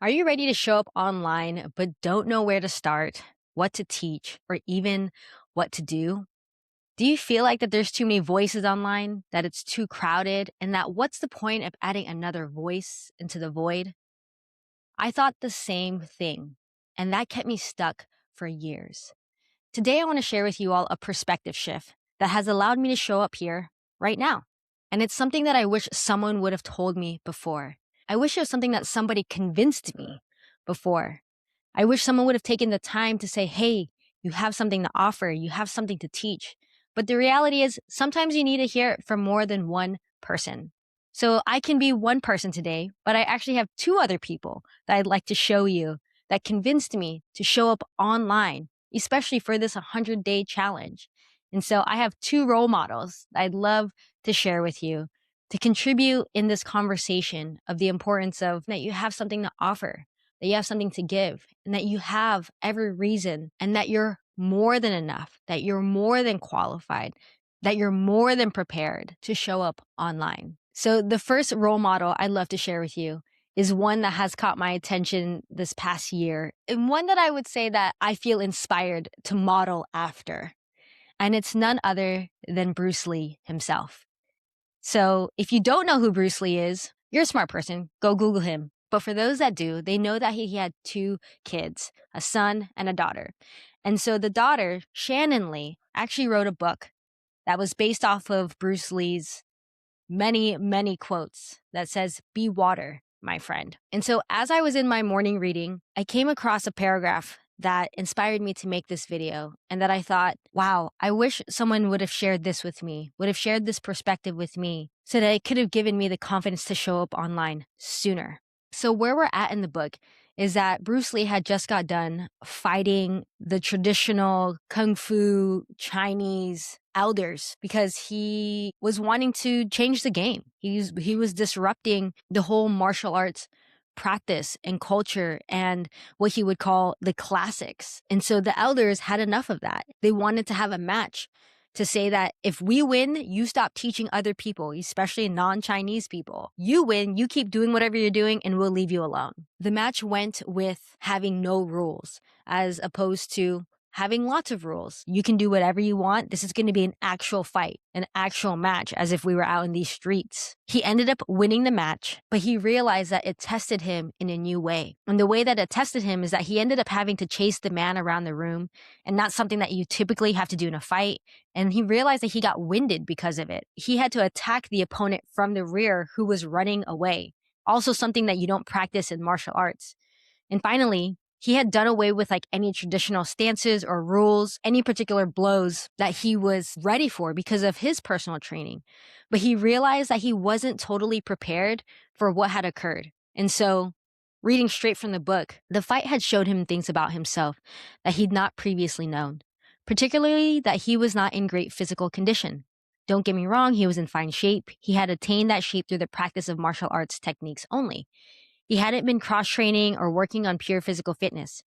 Are you ready to show up online but don't know where to start, what to teach, or even what to do? Do you feel like that there's too many voices online, that it's too crowded, and that what's the point of adding another voice into the void? I thought the same thing, and that kept me stuck for years. Today, I want to share with you all a perspective shift that has allowed me to show up here right now. And it's something that I wish someone would have told me before. I wish it was something that somebody convinced me before. I wish someone would have taken the time to say, hey, you have something to offer, you have something to teach. But the reality is, sometimes you need to hear it from more than one person. So I can be one person today, but I actually have two other people that I'd like to show you that convinced me to show up online, especially for this 100-day challenge. And so I have two role models that I'd love to share with you to contribute in this conversation of the importance of that you have something to offer, that you have something to give, and that you have every reason, and that you're more than enough, that you're more than qualified, that you're more than prepared to show up online. So the first role model I'd love to share with you is one that has caught my attention this past year, and one that I would say that I feel inspired to model after. And it's none other than Bruce Lee himself. So if you don't know who Bruce Lee is, you're a smart person. Go Google him. But for those that do, they know that he had two kids, a son and a daughter. And so the daughter, Shannon Lee, actually wrote a book that was based off of Bruce Lee's many, many quotes that says, "Be water, my friend." And so as I was in my morning reading, I came across a paragraph that inspired me to make this video, and that I thought, wow, I wish someone would have shared this with me, would have shared this perspective with me, so that it could have given me the confidence to show up online sooner. So where we're at in the book is that Bruce Lee had just got done fighting the traditional Kung Fu Chinese elders because he was wanting to change the game. He was disrupting the whole martial arts practice and culture and what he would call the classics. And so the elders had enough of that. They wanted to have a match to say that if we win, you stop teaching other people, especially non-Chinese people. You win, you keep doing whatever you're doing, and we'll leave you alone. The match went with having no rules as opposed to having lots of rules. You can do whatever you want. This is going to be an actual fight, an actual match, as if we were out in these streets. He ended up winning the match, but he realized that it tested him in a new way. And the way that it tested him is that he ended up having to chase the man around the room, and not something that you typically have to do in a fight. And he realized that he got winded because of it. He had to attack the opponent from the rear who was running away. Also something that you don't practice in martial arts. And finally, he had done away with like any traditional stances or rules, any particular blows that he was ready for because of his personal training. But he realized that he wasn't totally prepared for what had occurred. And so, reading straight from the book, the fight had showed him things about himself that he'd not previously known, particularly that he was not in great physical condition. Don't get me wrong, he was in fine shape. He had attained that shape through the practice of martial arts techniques only. He hadn't been cross-training or working on pure physical fitness.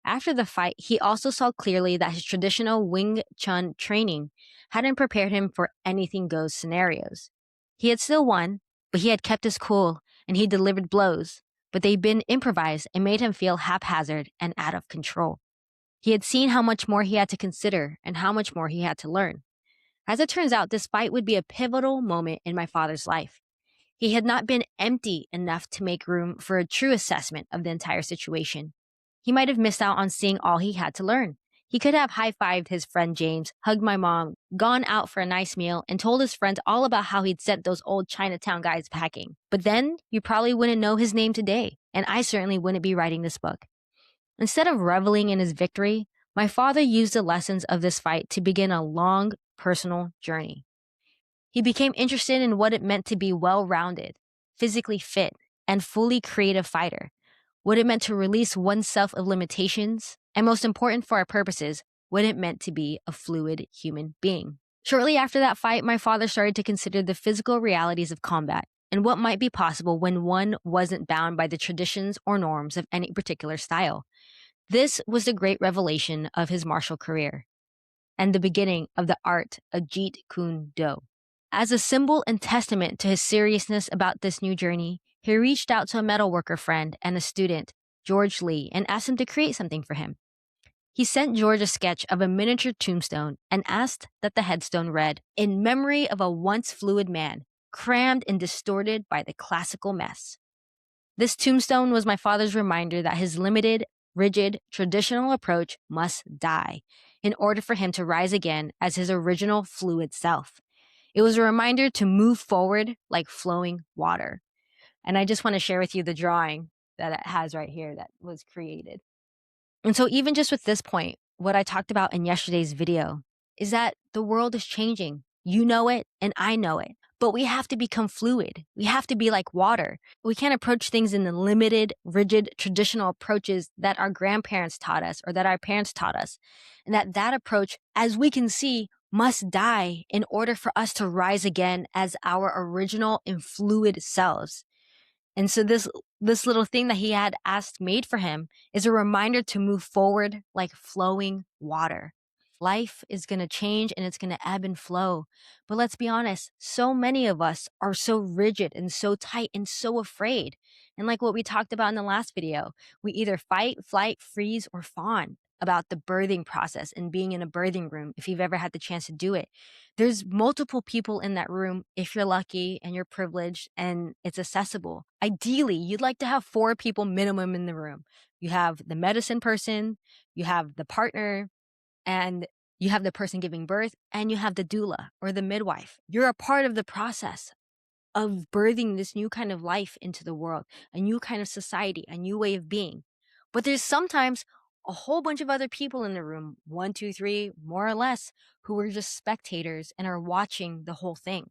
After the fight, he also saw clearly that his traditional Wing Chun training hadn't prepared him for anything goes scenarios. He had still won, but he had kept his cool and he delivered blows, but they'd been improvised and made him feel haphazard and out of control. He had seen how much more he had to consider and how much more he had to learn. As it turns out, this fight would be a pivotal moment in my father's life. He had not been empty enough to make room for a true assessment of the entire situation. He might have missed out on seeing all he had to learn. He could have high-fived his friend James, hugged my mom, gone out for a nice meal, and told his friends all about how he'd sent those old Chinatown guys packing. But then, you probably wouldn't know his name today, and I certainly wouldn't be writing this book. Instead of reveling in his victory, my father used the lessons of this fight to begin a long, personal journey. He became interested in what it meant to be well-rounded, physically fit, and fully creative fighter, what it meant to release oneself of limitations, and most important for our purposes, what it meant to be a fluid human being. Shortly after that fight, my father started to consider the physical realities of combat and what might be possible when one wasn't bound by the traditions or norms of any particular style. This was the great revelation of his martial career and the beginning of the art of Jeet Kune Do. As a symbol and testament to his seriousness about this new journey, he reached out to a metalworker friend and a student George Lee, and asked him to create something for him. He sent George a sketch of a miniature tombstone and asked that the headstone read, "In memory of a once fluid man, crammed and distorted by the classical mess." This tombstone was my father's reminder that his limited, rigid, traditional approach must die in order for him to rise again as his original fluid self. It was a reminder to move forward like flowing water. And I just want to share with you the drawing that it has right here that was created. And so, even just with this point, what I talked about in yesterday's video is that the world is changing. You know it, and I know it. But we have to become fluid. We have to be like water. We can't approach things in the limited, rigid, traditional approaches that our grandparents taught us or that our parents taught us. And that approach, as we can see, must die in order for us to rise again as our original and fluid selves. And so this little thing that he had asked made for him is a reminder to move forward like flowing water. Life is going to change and it's going to ebb and flow. But let's be honest, so many of us are so rigid and so tight and so afraid. And like what we talked about in the last video, we either fight, flight, freeze, or fawn about the birthing process and being in a birthing room if you've ever had the chance to do it. There's multiple people in that room if you're lucky and you're privileged and it's accessible. Ideally, you'd like to have 4 people minimum in the room. You have the medicine person, you have the partner, and you have the person giving birth, and you have the doula or the midwife. You're a part of the process of birthing this new kind of life into the world, a new kind of society, a new way of being. But there's sometimes a whole bunch of other people in the room, 1, 2, 3, more or less, who are just spectators and are watching the whole thing.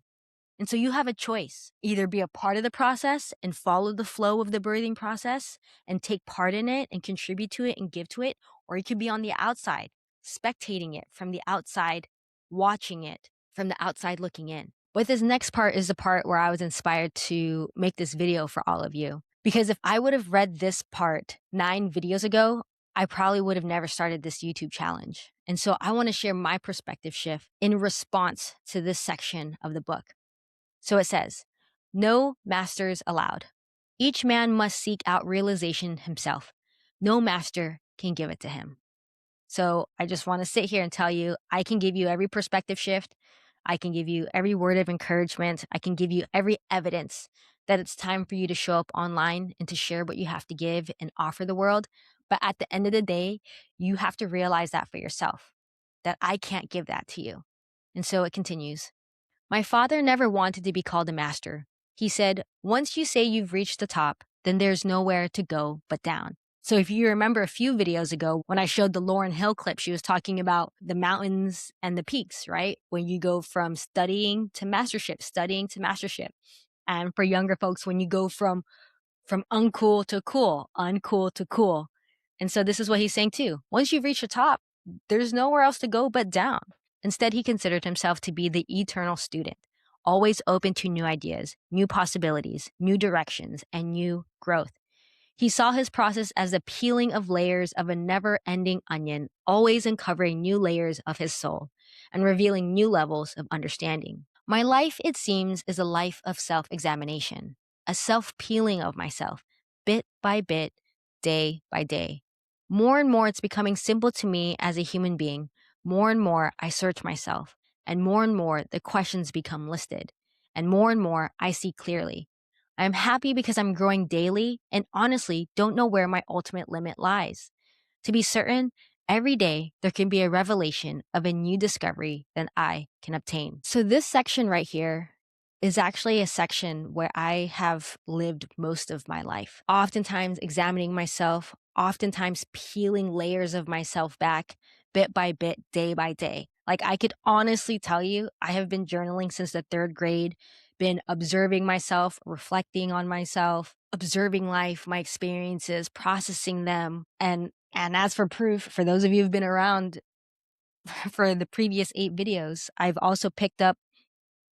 And so you have a choice. Either be a part of the process and follow the flow of the birthing process and take part in it and contribute to it and give to it, or you could be on the outside, spectating it from the outside, watching it from the outside looking in. But this next part is the part where I was inspired to make this video for all of you. Because if I would have read this part 9 videos ago, I probably would have never started this YouTube challenge. And so I want to share my perspective shift in response to this section of the book. So it says, "No masters allowed. Each man must seek out realization himself. No master can give it to him." So I just want to sit here and tell you, I can give you every perspective shift. I can give you every word of encouragement. I can give you every evidence that it's time for you to show up online and to share what you have to give and offer the world. But at the end of the day, you have to realize that for yourself, that I can't give that to you. And so it continues. "My father never wanted to be called a master. He said, once you say you've reached the top, then there's nowhere to go but down." So if you remember a few videos ago when I showed the Lauryn Hill clip, she was talking about the mountains and the peaks, right? When you go from studying to mastership, studying to mastership. And for younger folks, when you go from uncool to cool, uncool to cool. And so this is what he's saying too. Once you've reached the top, there's nowhere else to go but down. Instead, he considered himself to be the eternal student, always open to new ideas, new possibilities, new directions, and new growth. He saw his process as the peeling of layers of a never-ending onion, always uncovering new layers of his soul and revealing new levels of understanding. "My life, it seems, is a life of self-examination, a self-peeling of myself, bit by bit, day by day. More and more, it's becoming simple to me as a human being. More and more, I search myself, and more, the questions become listed, and more, I see clearly. I am happy because I'm growing daily and honestly don't know where my ultimate limit lies. To be certain, every day there can be a revelation of a new discovery that I can obtain." So this section right here is actually a section where I have lived most of my life, oftentimes examining myself, oftentimes peeling layers of myself back bit by bit, day by day. Like I could honestly tell you, I have been journaling since the 3rd grade, been observing myself, reflecting on myself, observing life, my experiences, processing them. And as for proof, for those of you who've been around for the previous 8 videos, I've also picked up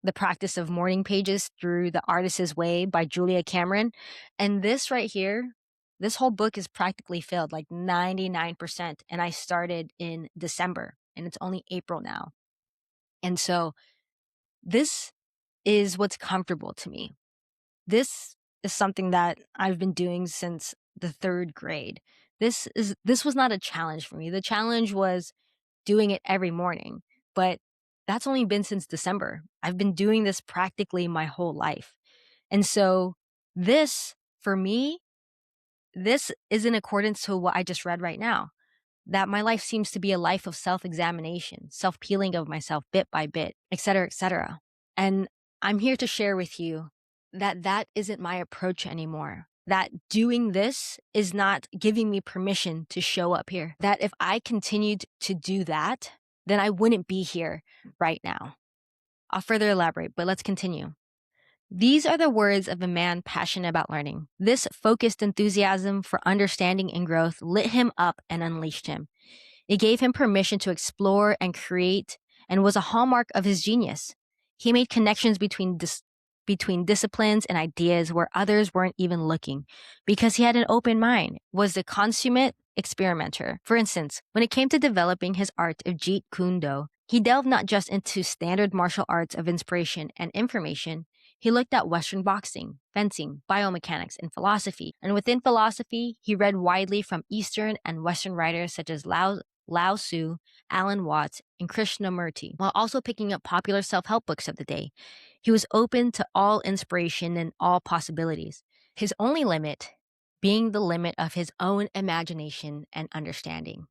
the practice of morning pages through The Artist's Way by Julia Cameron. And this right here, this whole book is practically filled, like 99%. And I started in December and it's only April now. And so this is what's comfortable to me. This is something that I've been doing since the third grade. This was not a challenge for me. The challenge was doing it every morning, but that's only been since December. I've been doing this practically my whole life. And so this, for me, this is in accordance to what I just read right now, that my life seems to be a life of self-examination, self-peeling of myself bit by bit, et cetera, et cetera. And I'm here to share with you that that isn't my approach anymore. That doing this is not giving me permission to show up here. That if I continued to do that, then I wouldn't be here right now. I'll further elaborate, but let's continue. These are the words of a man passionate about learning. This focused enthusiasm for understanding and growth lit him up and unleashed him. It gave him permission to explore and create and was a hallmark of his genius. He made connections between disciplines and ideas where others weren't even looking because he had an open mind, was a consummate experimenter. For instance, when it came to developing his art of Jeet Kune Do, he delved not just into standard martial arts of inspiration and information, he looked at Western boxing, fencing, biomechanics, and philosophy. And within philosophy, he read widely from Eastern and Western writers such as Lao Tzu, Alan Watts, and Krishnamurti, while also picking up popular self-help books of the day. He was open to all inspiration and all possibilities, his only limit being the limit of his own imagination and understanding.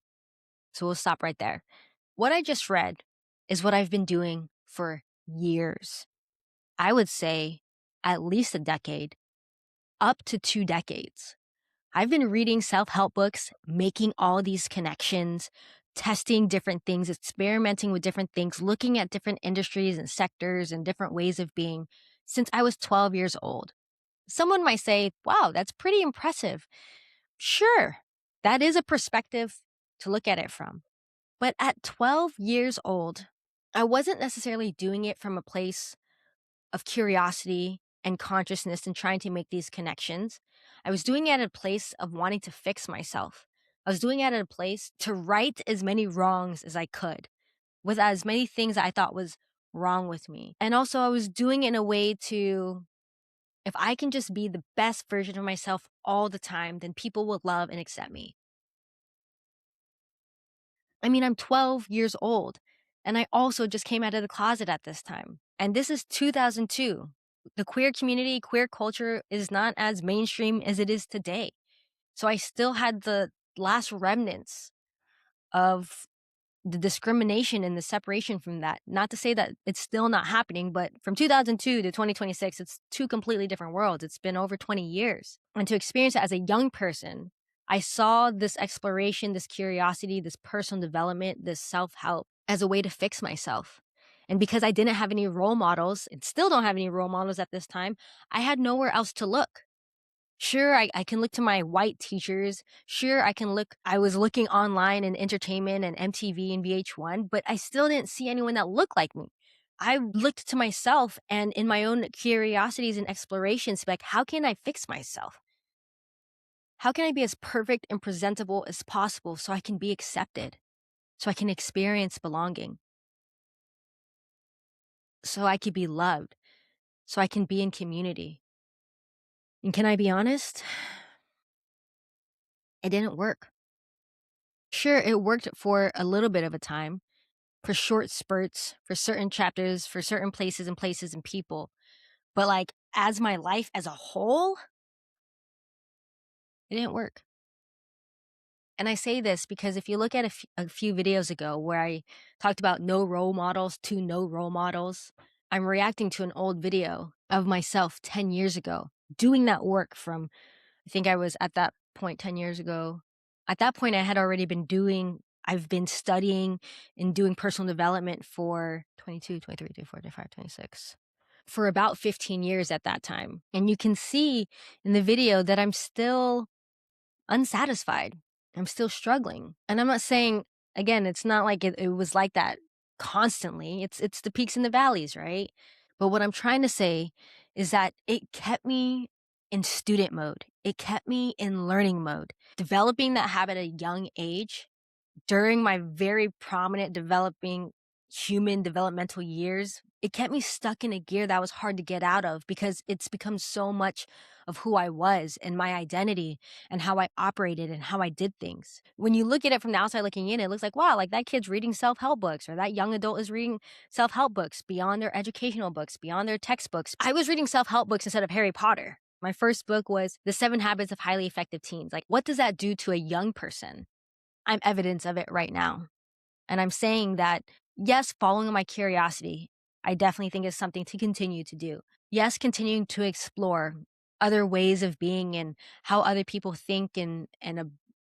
So we'll stop right there. What I just read is what I've been doing for years. I would say at least a decade, up to 2 decades. I've been reading self-help books, making all these connections, testing different things, experimenting with different things, looking at different industries and sectors and different ways of being since I was 12 years old. Someone might say, wow, that's pretty impressive. Sure, that is a perspective to look at it from. But at 12 years old, I wasn't necessarily doing it from a place of curiosity and consciousness and trying to make these connections. I was doing it at a place of wanting to fix myself. I was doing it at a place to right as many wrongs as I could with as many things I thought was wrong with me. And also I was doing it in a way to, if I can just be the best version of myself all the time, then people will love and accept me. I mean, I'm 12 years old, and I also just came out of the closet at this time. And this is 2002. The queer community, queer culture is not as mainstream as it is today. So I still had the last remnants of the discrimination and the separation from that. Not to say that it's still not happening, but from 2002 to 2026, it's two completely different worlds. It's been over 20 years. And to experience it as a young person, I saw this exploration, this curiosity, this personal development, this self-help as a way to fix myself. And because I didn't have any role models and still don't have any role models at this time, I had nowhere else to look. Sure, I can look to my white teachers. Sure, I was looking online in entertainment and MTV and VH1, but I still didn't see anyone that looked like me. I looked to myself and in my own curiosities and explorations, like, how can I fix myself? How can I be as perfect and presentable as possible so I can be accepted, so I can experience belonging, so I can be loved, so I can be in community? And can I be honest? It didn't work. Sure, it worked for a little bit of a time, for short spurts, for certain chapters, for certain places and people. But like as my life as a whole, it didn't work. And I say this because if you look at a few videos ago where I talked about no role models to no role models, I'm reacting to an old video of myself 10 years ago doing that work from, I think I was at that point 10 years ago. At that point, I've been studying and doing personal development for 22, 23, 24, 25, 26, for about 15 years at that time. And you can see in the video that I'm still unsatisfied. I'm still struggling. And I'm not saying, again, it's not like it was like that constantly. It's the peaks and the valleys, right? But what I'm trying to say is that it kept me in student mode. It kept me in learning mode. Developing that habit at a young age during my very prominent developing human developmental years It kept me stuck in a gear that was hard to get out of because it's become so much of who I was and my identity and how I operated and how I did things. When you look at it from the outside looking in, it looks like, wow, like that kid's reading self-help books, or that young adult is reading self-help books beyond their educational books, beyond their textbooks. I was reading self-help books instead of Harry Potter. My first book was The 7 Habits of Highly Effective Teens. Like, what does that do to a young person? I'm evidence of it right now. And I'm saying that, yes, following my curiosity, I definitely think is something to continue to do. Yes, continuing to explore other ways of being and how other people think and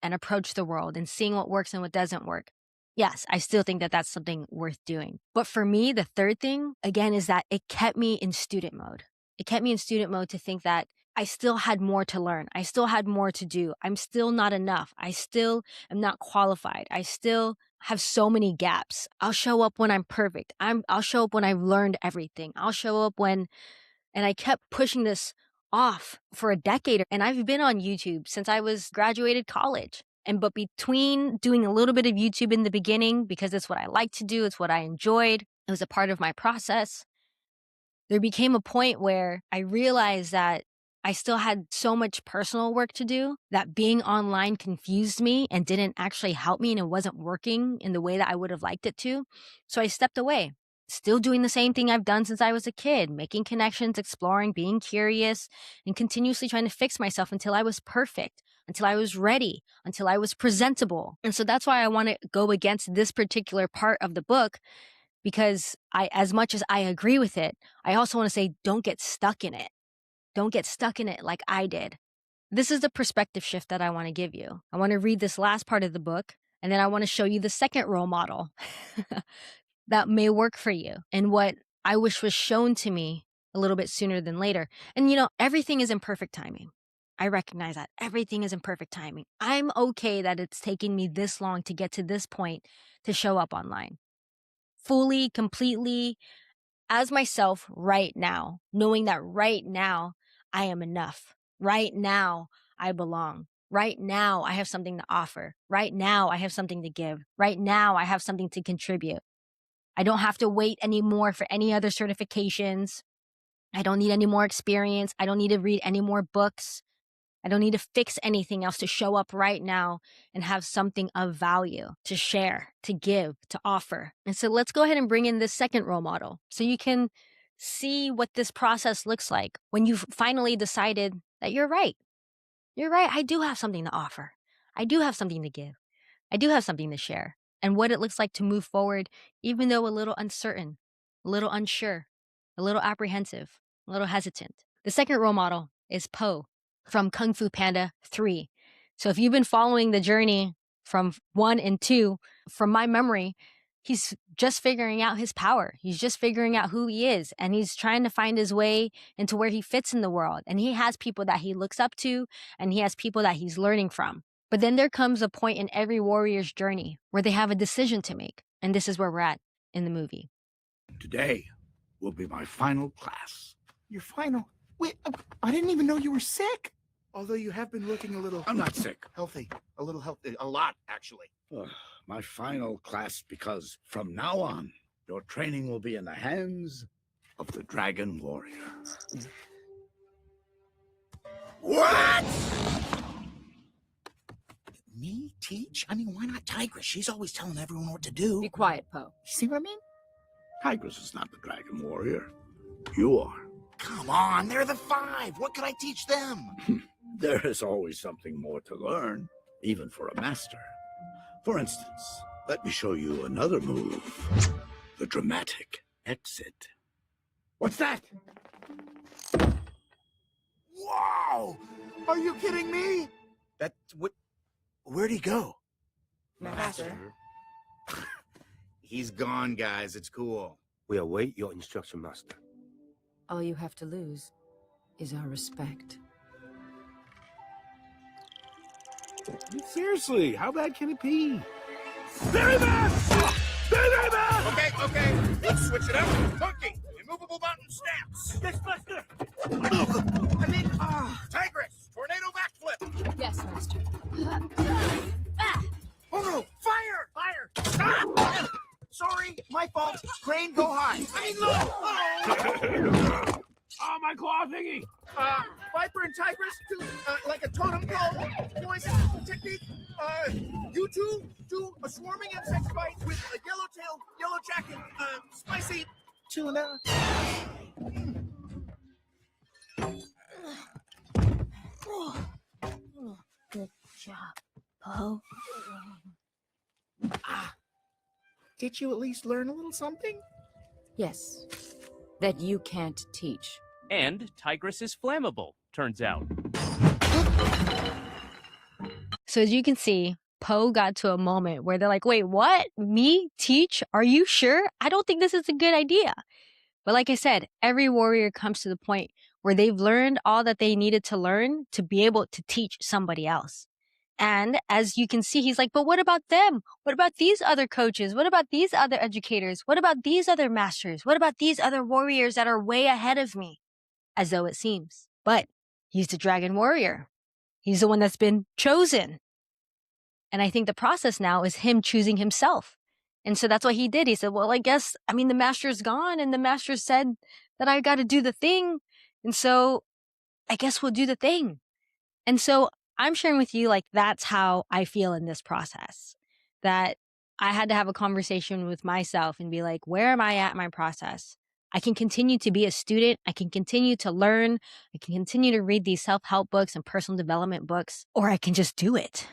approach the world, and seeing what works and what doesn't work. Yes, I still think that that's something worth doing. But for me, the third thing, again, is that it kept me in student mode. It kept me in student mode to think that I still had more to learn. I still had more to do. I'm still not enough. I still am not qualified. I still have so many gaps. I'll show up when I'm perfect. I'll show up when I've learned everything. I'll show up when, and I kept pushing this off for a decade. And I've been on YouTube since I was graduated college. But between doing a little bit of YouTube in the beginning, because it's what I like to do, it's what I enjoyed, it was a part of my process, there became a point where I realized that I still had so much personal work to do, that being online confused me and didn't actually help me, and it wasn't working in the way that I would have liked it to. So I stepped away, still doing the same thing I've done since I was a kid, making connections, exploring, being curious, and continuously trying to fix myself until I was perfect, until I was ready, until I was presentable. And so that's why I want to go against this particular part of the book, because as much as I agree with it, I also want to say, don't get stuck in it. Don't get stuck in it like I did. This is the perspective shift that I want to give you. I want to read this last part of the book, and then I want to show you the second role model that may work for you, and what I wish was shown to me a little bit sooner than later. And everything is in perfect timing. I recognize that. Everything is in perfect timing. I'm okay that it's taking me this long to get to this point to show up online. Fully, completely, as myself right now, knowing that right now I am enough. Right now I belong. Right now I have something to offer. Right now I have something to give. Right now I have something to contribute. I don't have to wait anymore for any other certifications. I don't need any more experience. I don't need to read any more books. I don't need to fix anything else to show up right now and have something of value to share, to give, to offer. And so let's go ahead and bring in this second role model so you can see what this process looks like when you've finally decided that you're right. You're right. I do have something to offer. I do have something to give. I do have something to share, and what it looks like to move forward, even though a little uncertain, a little unsure, a little apprehensive, a little hesitant. The second role model is Po from Kung Fu Panda 3. So if you've been following the journey from 1 and 2, from my memory, he's just figuring out his power. He's just figuring out who he is, and he's trying to find his way into where he fits in the world. And he has people that he looks up to, and he has people that he's learning from. But then there comes a point in every warrior's journey where they have a decision to make. And this is where we're at in the movie. Today will be my final class. Your final? Wait, I didn't even know you were sick. Although you have been looking a little... I'm not sick. Healthy. A little healthy. A lot, actually. My final class, because from now on, your training will be in the hands of the Dragon Warrior. What? Me teach? I mean, why not Tigress? She's always telling everyone what to do. Be quiet, Po. See what I mean? Tigress is not the Dragon Warrior. You are. Come on, they're the 5. What could I teach them? There is always something more to learn, even for a master. For instance, let me show you another move. The dramatic exit. What's that? Wow! Are you kidding me? Where'd he go? Master. He's gone, guys. It's cool. We await your instruction, Master. All you have to lose is our respect. Seriously, how bad can it be? Very bad! Very bad! Okay. Let's switch it up. Monkey, immovable mountain stamps. Yes, Master! Tigress, tornado backflip. Yes, Master. Oh no, fire! Stop! Sorry, my fault. Great. brain go high. I mean, low. Oh, my claw thingy! Viper and Tigress do like a totem pole voice technique. You two do a swarming insect fight with a yellowtail, yellow jacket, spicy tuna. Good job, Poe. Did you at least learn a little something? Yes. That you can't teach. And Tigress is flammable, turns out. So as you can see, Poe got to a moment where they're like, wait, what? Me? Teach? Are you sure? I don't think this is a good idea. But like I said, every warrior comes to the point where they've learned all that they needed to learn to be able to teach somebody else. And as you can see, he's like, but what about them? What about these other coaches? What about these other educators? What about these other masters? What about these other warriors that are way ahead of me? As though it seems. But he's the dragon warrior. He's the one that's been chosen. And I think the process now is him choosing himself. And so that's what he did. He said, well, the master's gone and the master said that I got to do the thing. And so I guess we'll do the thing. And so I'm sharing with you, like, that's how I feel in this process, that I had to have a conversation with myself and be like, where am I at in my process? I can continue to be a student. I can continue to learn. I can continue to read these self-help books and personal development books, or I can just do it.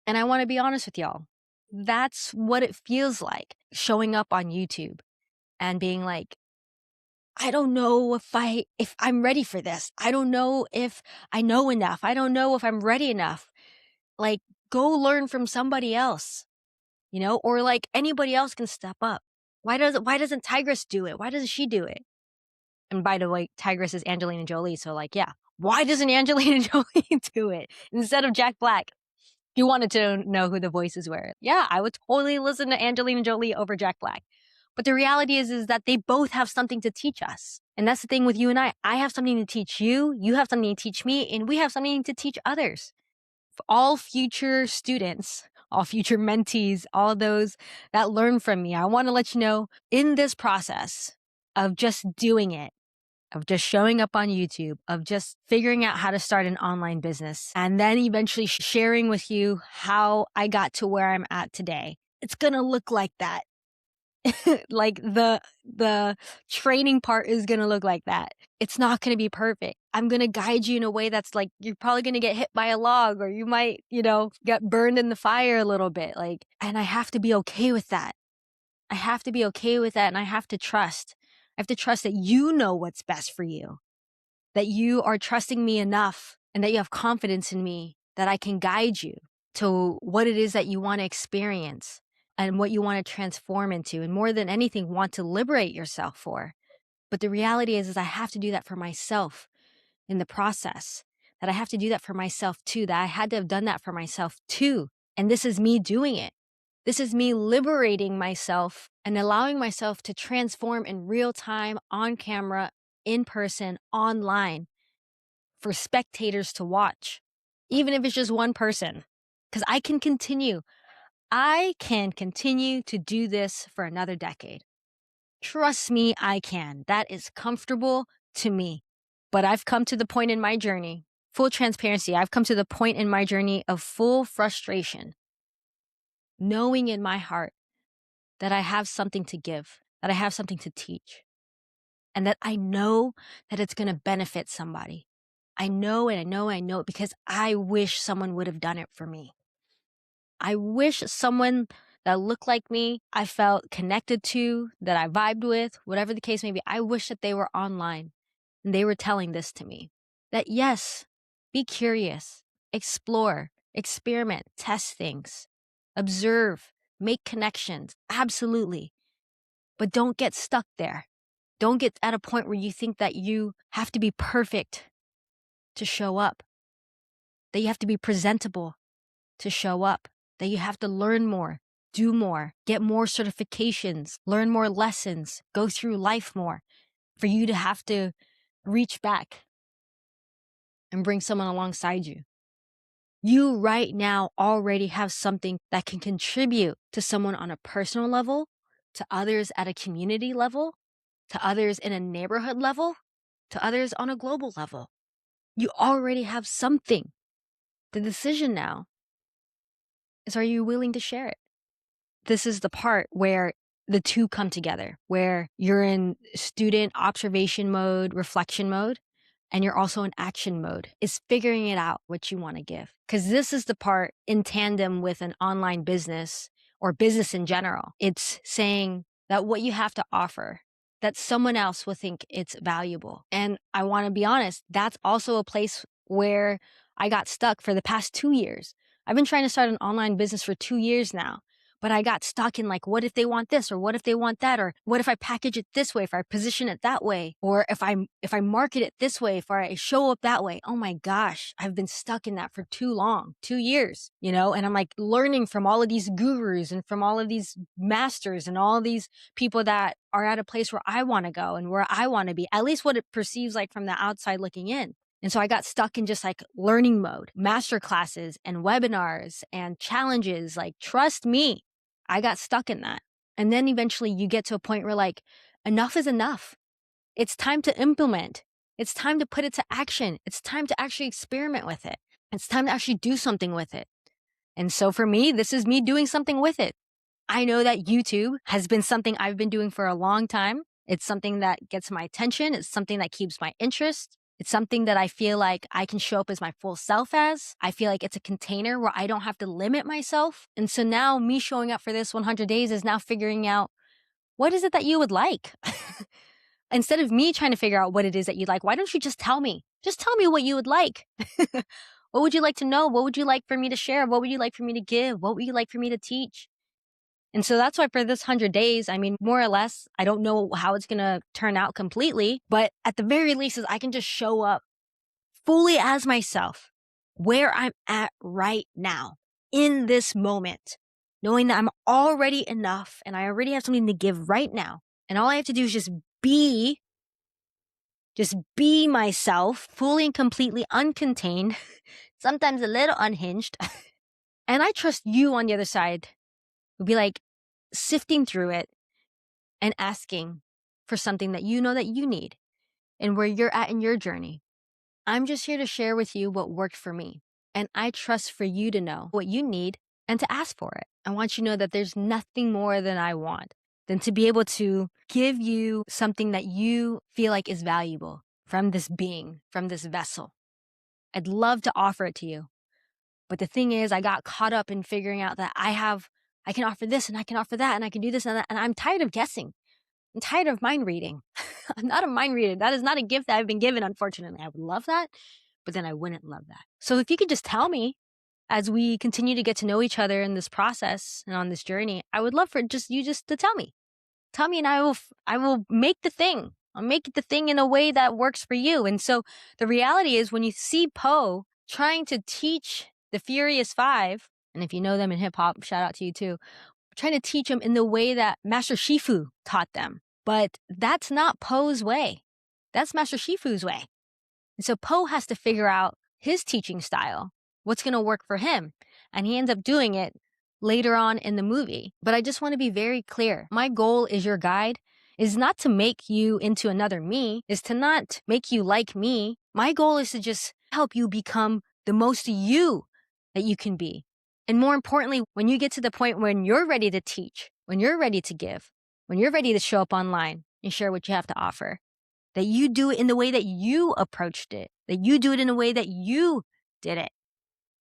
And I want to be honest with y'all. That's what it feels like showing up on YouTube and being like, I don't know if I'm ready for this. I don't know if I know enough. I don't know if I'm ready enough. Like, go learn from somebody else, or like anybody else can step up. Why doesn't Tigress do it? Why doesn't she do it? And by the way, Tigress is Angelina Jolie. So like, yeah, why doesn't Angelina Jolie do it instead of Jack Black? If you wanted to know who the voices were, yeah, I would totally listen to Angelina Jolie over Jack Black. But the reality is that they both have something to teach us. And that's the thing with you and I. I have something to teach you. You have something to teach me. And we have something to teach others. For all future students, all future mentees, all those that learn from me, I want to let you know, in this process of just doing it, of just showing up on YouTube, of just figuring out how to start an online business, and then eventually sharing with you how I got to where I'm at today, it's going to look like that. Like the training part is going to look like that. It's not going to be perfect. I'm going to guide you in a way that's like, you're probably going to get hit by a log, or you might, get burned in the fire a little bit. And I have to be okay with that. I have to be okay with that. And I have to trust. I have to trust that you know what's best for you, that you are trusting me enough, and that you have confidence in me, that I can guide you to what it is that you want to experience and what you want to transform into, and more than anything, want to liberate yourself for. But the reality is I have to do that for myself in the process, that I have to do that for myself too, that I had to have done that for myself too. And this is me doing it. This is me liberating myself and allowing myself to transform in real time, on camera, in person, online, for spectators to watch, even if it's just one person, because I can continue to do this for another decade. Trust me, I can. That is comfortable to me. But I've come to the point in my journey, full transparency, I've come to the point in my journey of full frustration, knowing in my heart that I have something to give, that I have something to teach, and that I know that it's going to benefit somebody. I know it because I wish someone would have done it for me. I wish someone that looked like me, I felt connected to, that I vibed with, whatever the case may be, I wish that they were online and they were telling this to me. That yes, be curious, explore, experiment, test things, observe, make connections, absolutely. But don't get stuck there. Don't get at a point where you think that you have to be perfect to show up, that you have to be presentable to show up, that you have to learn more, do more, get more certifications, learn more lessons, go through life more, for you to have to reach back and bring someone alongside you. You right now already have something that can contribute to someone on a personal level, to others at a community level, to others in a neighborhood level, to others on a global level. You already have something. The decision now is, are you willing to share it? This is the part where the two come together, where you're in student observation mode, reflection mode, and you're also in action mode, is figuring it out what you want to give. Because this is the part in tandem with an online business or business in general. It's saying that what you have to offer, that someone else will think it's valuable. And I want to be honest, that's also a place where I got stuck for the past 2 years. I've been trying to start an online business for 2 years now. But I got stuck in like, what if they want this, or what if they want that, or what if I package it this way, if I position it that way, or if I market it this way, if I show up that way. Oh my gosh, I've been stuck in that for too long, 2 years, you know? And I'm like learning from all of these gurus and from all of these masters and all of these people that are at a place where I want to go and where I want to be, at least what it perceives like from the outside looking in. And so I got stuck in just like learning mode, master classes and webinars and challenges. Like, trust me, I got stuck in that. And then eventually you get to a point where like, enough is enough. It's time to implement. It's time to put it to action. It's time to actually experiment with it. It's time to actually do something with it. And so for me, this is me doing something with it. I know that YouTube has been something I've been doing for a long time. It's something that gets my attention. It's something that keeps my interest. It's something that I feel like I can show up as my full self as. I feel like it's a container where I don't have to limit myself. And so now me showing up for this 100 days is now figuring out, what is it that you would like? Instead of me trying to figure out what it is that you'd like, why don't you just tell me? Just tell me what you would like. What would you like to know? What would you like for me to share? What would you like for me to give? What would you like for me to teach? And so that's why for this 100 days, I mean, more or less, I don't know how it's going to turn out completely, but at the very least is I can just show up fully as myself, where I'm at right now, in this moment, knowing that I'm already enough and I already have something to give right now. And all I have to do is just be myself, fully and completely uncontained, sometimes a little unhinged. And I trust you on the other side will be like sifting through it and asking for something that you know that you need and where you're at in your journey. I'm just here to share with you what worked for me. And I trust for you to know what you need and to ask for it. I want you to know that there's nothing more than I want than to be able to give you something that you feel like is valuable from this being, from this vessel. I'd love to offer it to you. But the thing is, I got caught up in figuring out that I can offer this and I can offer that and I can do this and that. And I'm tired of guessing. I'm tired of mind reading. I'm not a mind reader. That is not a gift that I've been given, unfortunately. I would love that, but then I wouldn't love that. So if you could just tell me as we continue to get to know each other in this process and on this journey, I would love for you to tell me. Tell me and I will make the thing. I'll make the thing in a way that works for you. And so the reality is when you see Poe trying to teach the Furious Five, and if you know them in hip hop, shout out to you too, trying to teach them in the way that Master Shifu taught them. But that's not Poe's way. That's Master Shifu's way. And so Poe has to figure out his teaching style, what's going to work for him. And he ends up doing it later on in the movie. But I just want to be very clear. My goal as your guide is not to make you into another me, is to not make you like me. My goal is to just help you become the most you that you can be. And more importantly, when you get to the point when you're ready to teach, when you're ready to give, when you're ready to show up online and share what you have to offer, that you do it in the way that you approached it, that you do it in a way that you did it.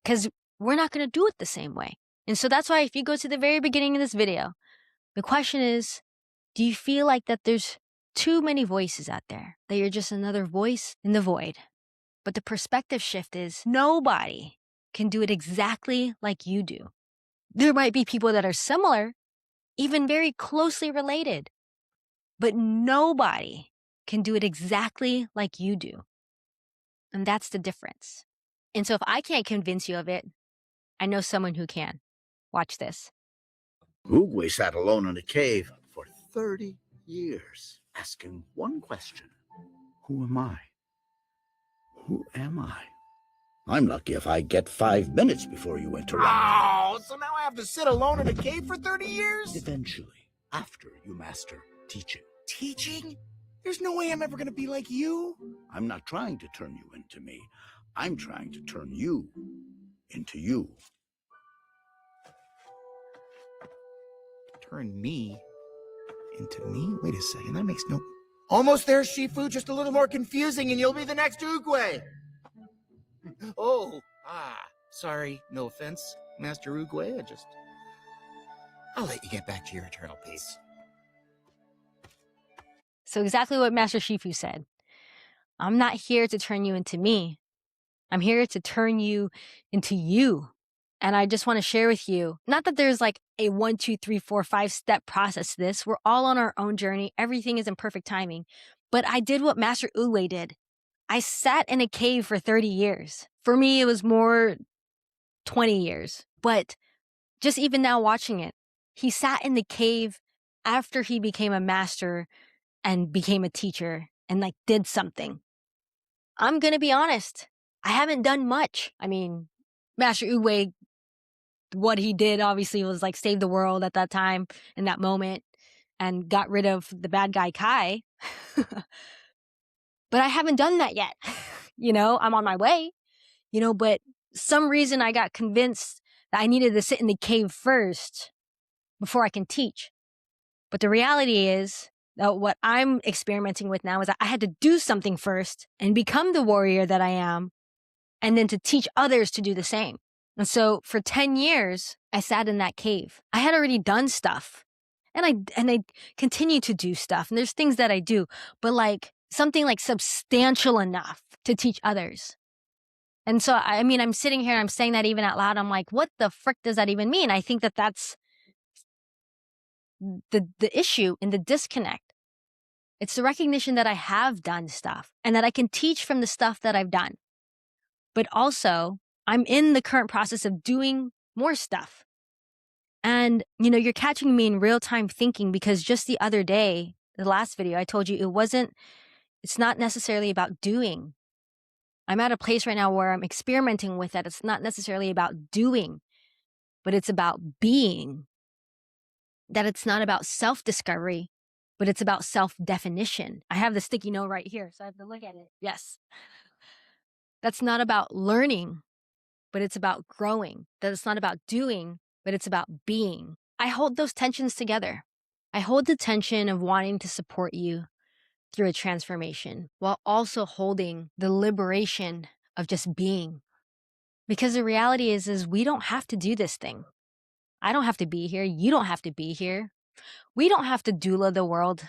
Because we're not going to do it the same way. And so that's why if you go to the very beginning of this video, the question is, do you feel like that there's too many voices out there, that you're just another voice in the void? But the perspective shift is nobody can do it exactly like you do. There might be people that are similar, even very closely related, but nobody can do it exactly like you do. And that's the difference. And so if I can't convince you of it, I know someone who can. Watch this. Oogway sat alone in a cave for 30 years, asking one question. Who am I? Who am I? I'm lucky if I get 5 minutes before you interrupt. Oh, so now I have to sit alone in a cave for 30 years? Eventually. after you master teaching. Teaching? There's no way I'm ever gonna be like you. I'm not trying to turn you into me. I'm trying to turn you into you. Turn me into me? Wait a second, that makes no... Almost there, Shifu, just a little more confusing and you'll be the next Oogway. Oh, sorry, no offense, Master Oogway, I'll let you get back to your eternal peace. So exactly what Master Shifu said. I'm not here to turn you into me. I'm here to turn you into you. And I just want to share with you, not that there's like a 1, 2, 3, 4, 5-step process to this. We're all on our own journey. Everything is in perfect timing. But I did what Master Uwe did. I sat in a cave for 30 years. For me, it was more 20 years. But just even now watching it, he sat in the cave after he became a master and became a teacher and like did something. I'm going to be honest. I haven't done much. I mean, Master Uwe, what he did obviously was like save the world at that time, in that moment, and got rid of the bad guy Kai. But I haven't done that yet. I'm on my way, but some reason I got convinced that I needed to sit in the cave first before I can teach. But the reality is that what I'm experimenting with now is that I had to do something first and become the warrior that I am, and then to teach others to do the same. And so for 10 years, I sat in that cave. I had already done stuff, and I continue to do stuff. And there's things that I do, but like something like substantial enough to teach others. And so, I mean, I'm sitting here and I'm saying that even out loud. I'm like, what the frick does that even mean? I think that that's the issue in the disconnect. It's the recognition that I have done stuff and that I can teach from the stuff that I've done. But also, I'm in the current process of doing more stuff. And, you're catching me in real time thinking, because just the other day, the last video, I told you it's not necessarily about doing. I'm at a place right now where I'm experimenting with that. It's not necessarily about doing, but it's about being. That it's not about self-discovery, but it's about self-definition. I have the sticky note right here, so I have to look at it. Yes. That's not about learning, but it's about growing. That it's not about doing, but it's about being. I hold those tensions together. I hold the tension of wanting to support you through a transformation while also holding the liberation of just being. Because the reality is we don't have to do this thing. I don't have to be here. You don't have to be here. We don't have to doula the world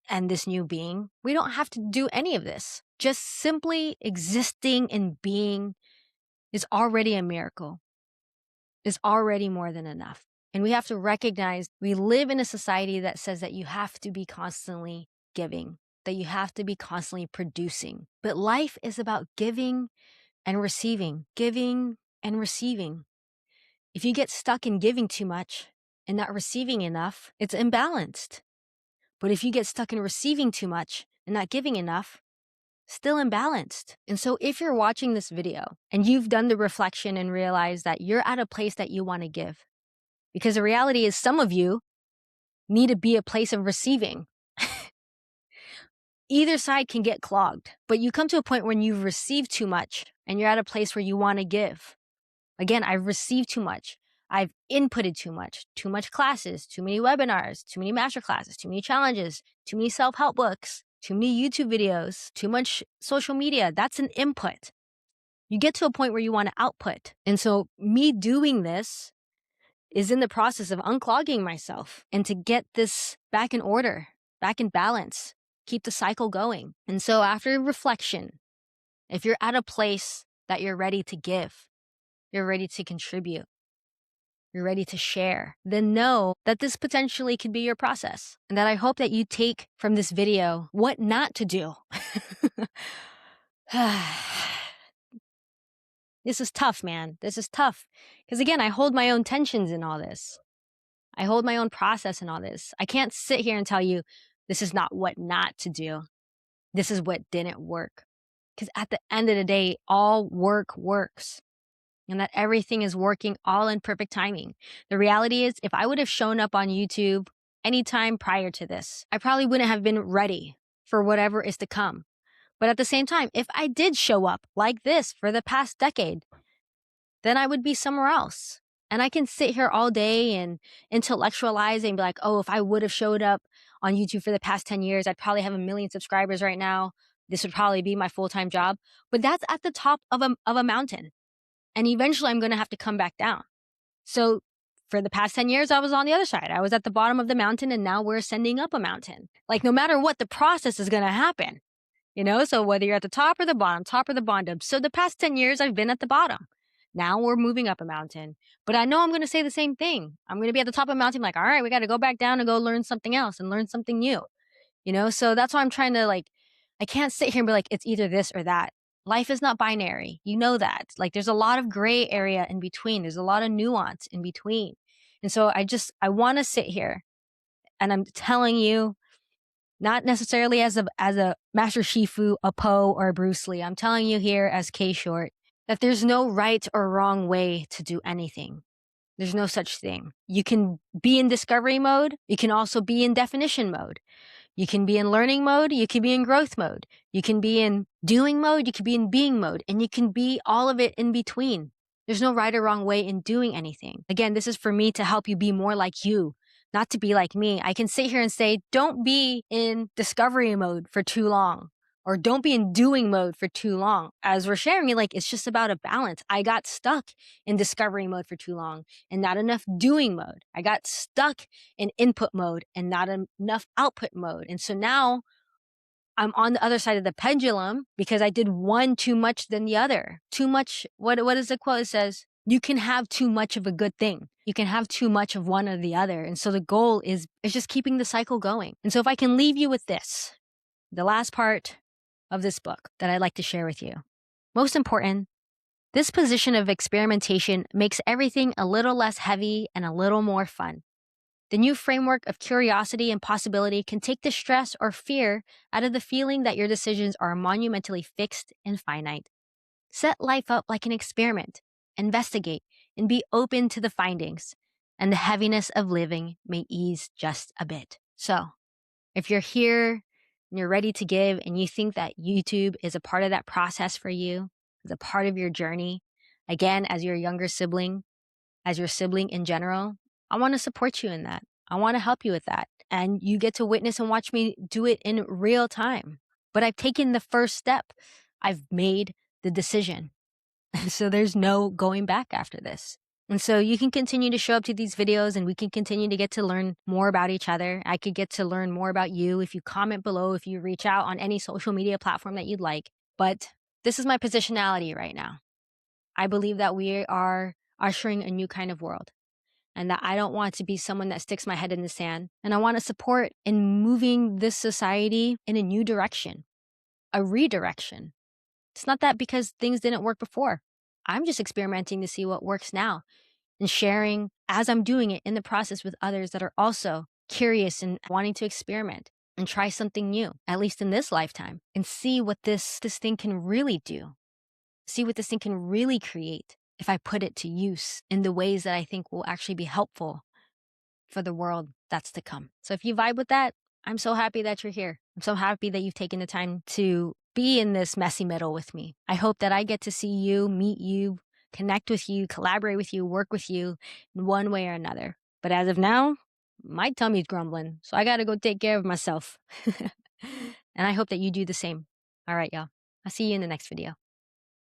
and this new being. We don't have to do any of this. Just simply existing and being is already a miracle. Is already more than enough. And we have to recognize we live in a society that says that you have to be constantly giving, that you have to be constantly producing. But life is about giving and receiving, giving and receiving. If you get stuck in giving too much and not receiving enough, it's imbalanced. But if you get stuck in receiving too much and not giving enough, still imbalanced. And so if you're watching this video and you've done the reflection and realized that you're at a place that you want to give, because the reality is some of you need to be a place of receiving. Either side can get clogged, but you come to a point when you've received too much and you're at a place where you want to give. Again, I've received too much. I've inputted too much classes, too many webinars, too many master classes, too many challenges, too many self-help books, too many YouTube videos, too much social media. That's an input. You get to a point where you want to output. And so me doing this is in the process of unclogging myself and to get this back in order, back in balance, keep the cycle going. And so after reflection, if you're at a place that you're ready to give, you're ready to contribute, you're ready to share, then know that this potentially could be your process. And that I hope that you take from this video what not to do. This is tough, man. This is tough. Because again, I hold my own tensions in all this. I hold my own process in all this. I can't sit here and tell you this is not what not to do. This is what didn't work. Because at the end of the day, all work works. And that everything is working all in perfect timing. The reality is, if I would have shown up on YouTube anytime prior to this. I probably wouldn't have been ready for whatever is to come. But at the same time, if I did show up like this for the past decade, then I would be somewhere else. And I can sit here all day and intellectualize and be like, oh, if I would have showed up on YouTube for the past 10 years, I'd probably have 1 million subscribers right now. This would probably be my full-time job. But that's at the top of a mountain. And eventually I'm going to have to come back down. So for the past 10 years, I was on the other side. I was at the bottom of the mountain, and now we're ascending up a mountain. Like, no matter what, the process is going to happen. You know, so whether you're at the top or the bottom. So the past 10 years, I've been at the bottom. Now we're moving up a mountain. But I know I'm going to say the same thing. I'm going to be at the top of a mountain like, all right, we got to go back down and go learn something else and learn something new. You know, so that's why I'm trying to, like, I can't sit here and be like, it's either this or that. Life is not binary. You know that. Like, there's a lot of gray area in between. There's a lot of nuance in between. And so I want to sit here and I'm telling you, not necessarily as a Master Shifu, a Poe, or a Bruce Lee. I'm telling you here as K Short that there's no right or wrong way to do anything. There's no such thing. You can be in discovery mode. You can also be in definition mode. You can be in learning mode. You can be in growth mode. You can be in doing mode. You can be in being mode. And you can be all of it in between. There's no right or wrong way in doing anything. Again, this is for me to help you be more like you, not to be like me. I can sit here and say, don't be in discovery mode for too long, or don't be in doing mode for too long. As we're sharing it, like, it's just about a balance. I got stuck in discovery mode for too long and not enough doing mode. I got stuck in input mode and not enough output mode. And so now I'm on the other side of the pendulum because I did one too much than the other. Too much. What is the quote? It says, you can have too much of a good thing. You can have too much of one or the other. And so the goal is just keeping the cycle going. And so if I can leave you with this, the last part of this book that I'd like to share with you. Most important, this position of experimentation makes everything a little less heavy and a little more fun. The new framework of curiosity and possibility can take the stress or fear out of the feeling that your decisions are monumentally fixed and finite. Set life up like an experiment, investigate, and be open to the findings, and the heaviness of living may ease just a bit. So, if you're here and you're ready to give and you think that YouTube is a part of that process for you, is a part of your journey, again, as your younger sibling, as your sibling in general, I want to support you in that. I want to help you with that. And you get to witness and watch me do it in real time. But I've taken the first step. I've made the decision. So there's no going back after this. And so you can continue to show up to these videos and we can continue to get to learn more about each other. I could get to learn more about you if you comment below, if you reach out on any social media platform that you'd like. But this is my positionality right now. I believe that we are ushering a new kind of world, and that I don't want to be someone that sticks my head in the sand. And I want to support in moving this society in a new direction, a redirection. It's not that because things didn't work before. I'm just experimenting to see what works now and sharing as I'm doing it in the process with others that are also curious and wanting to experiment and try something new, at least in this lifetime, and see what this thing can really do. See what this thing can really create if I put it to use in the ways that I think will actually be helpful for the world that's to come. So if you vibe with that, I'm so happy that you're here. I'm so happy that you've taken the time to be in this messy middle with me. I hope that I get to see you, meet you, connect with you, collaborate with you, work with you in one way or another. But as of now, my tummy's grumbling, so I gotta go take care of myself. And I hope that you do the same. All right, y'all. I'll see you in the next video.